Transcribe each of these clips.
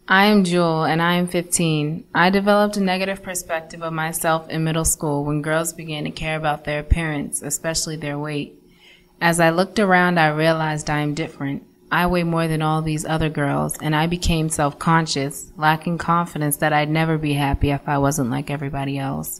I am Jewel, and I am 15. I developed a negative perspective of myself in middle school when girls began to care about their appearance, especially their weight. As I looked around, I realized I am different. I weigh more than all these other girls, and I became self-conscious, lacking confidence that I'd never be happy if I wasn't like everybody else.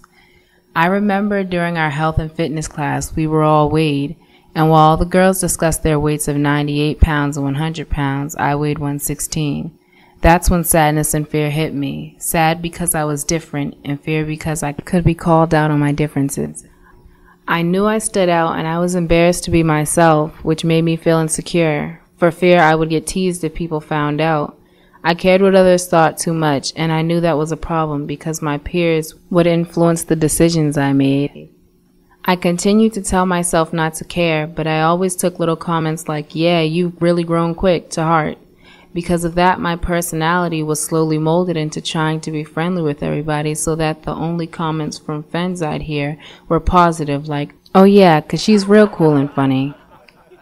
I remember during our health and fitness class, we were all weighed, and while all the girls discussed their weights of 98 pounds and 100 pounds, I weighed 116. That's when sadness and fear hit me. Sad because I was different, and fear because I could be called out on my differences. I knew I stood out, and I was embarrassed to be myself, which made me feel insecure. For fear I would get teased if people found out. I cared what others thought too much, and I knew that was a problem because my peers would influence the decisions I made. I continued to tell myself not to care, but I always took little comments like, "Yeah, you've really grown quick," to heart. Because of that, my personality was slowly molded into trying to be friendly with everybody so that the only comments from friends I'd hear were positive, like, "Oh yeah, 'cause she's real cool and funny."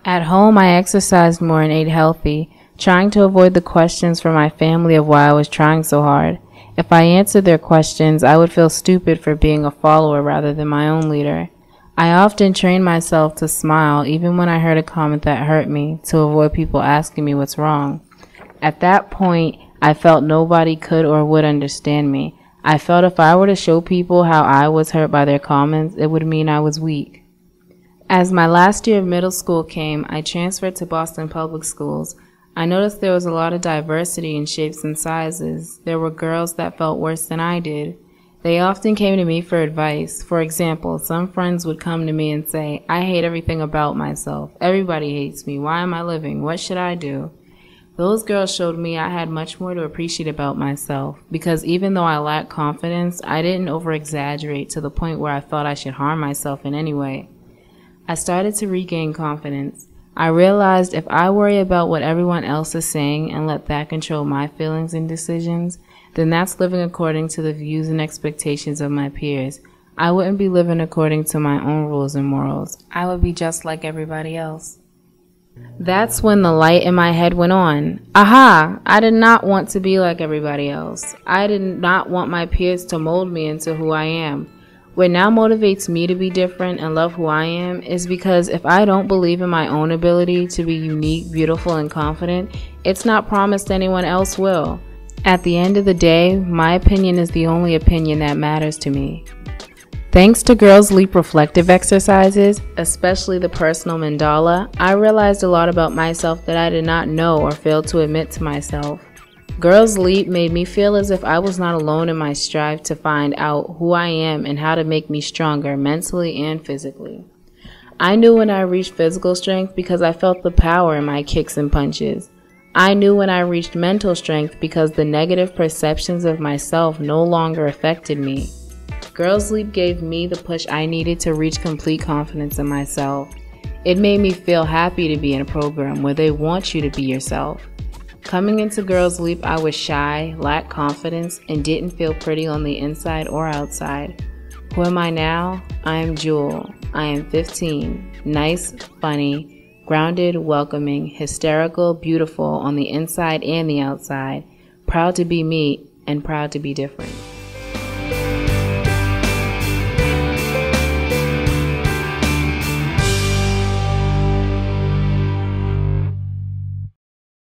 At home, I exercised more and ate healthy, trying to avoid the questions from my family of why I was trying so hard. If I answered their questions, I would feel stupid for being a follower rather than my own leader. I often trained myself to smile even when I heard a comment that hurt me, to avoid people asking me what's wrong. At that point, I felt nobody could or would understand me. I felt if I were to show people how I was hurt by their comments, it would mean I was weak. As my last year of middle school came, I transferred to Boston Public Schools. I noticed there was a lot of diversity in shapes and sizes. There were girls that felt worse than I did. They often came to me for advice. For example, some friends would come to me and say, "I hate everything about myself. Everybody hates me. Why am I living? What should I do?" Those girls showed me I had much more to appreciate about myself, because even though I lacked confidence, I didn't over-exaggerate to the point where I thought I should harm myself in any way. I started to regain confidence. I realized if I worry about what everyone else is saying and let that control my feelings and decisions, then that's living according to the views and expectations of my peers. I wouldn't be living according to my own rules and morals. I would be just like everybody else. That's when the light in my head went on. Aha! I did not want to be like everybody else. I did not want my peers to mold me into who I am. What now motivates me to be different and love who I am is because if I don't believe in my own ability to be unique, beautiful, and confident, it's not promised anyone else will. At the end of the day, my opinion is the only opinion that matters to me. Thanks to Girls Leap reflective exercises, especially the personal mandala, I realized a lot about myself that I did not know or failed to admit to myself. Girls Leap made me feel as if I was not alone in my strive to find out who I am and how to make me stronger mentally and physically. I knew when I reached physical strength because I felt the power in my kicks and punches. I knew when I reached mental strength because the negative perceptions of myself no longer affected me. Girls Leap gave me the push I needed to reach complete confidence in myself. It made me feel happy to be in a program where they want you to be yourself. Coming into Girls Leap, I was shy, lacked confidence, and didn't feel pretty on the inside or outside. Who am I now? I am Jewel. I am 15, nice, funny, grounded, welcoming, hysterical, beautiful on the inside and the outside, proud to be me and proud to be different.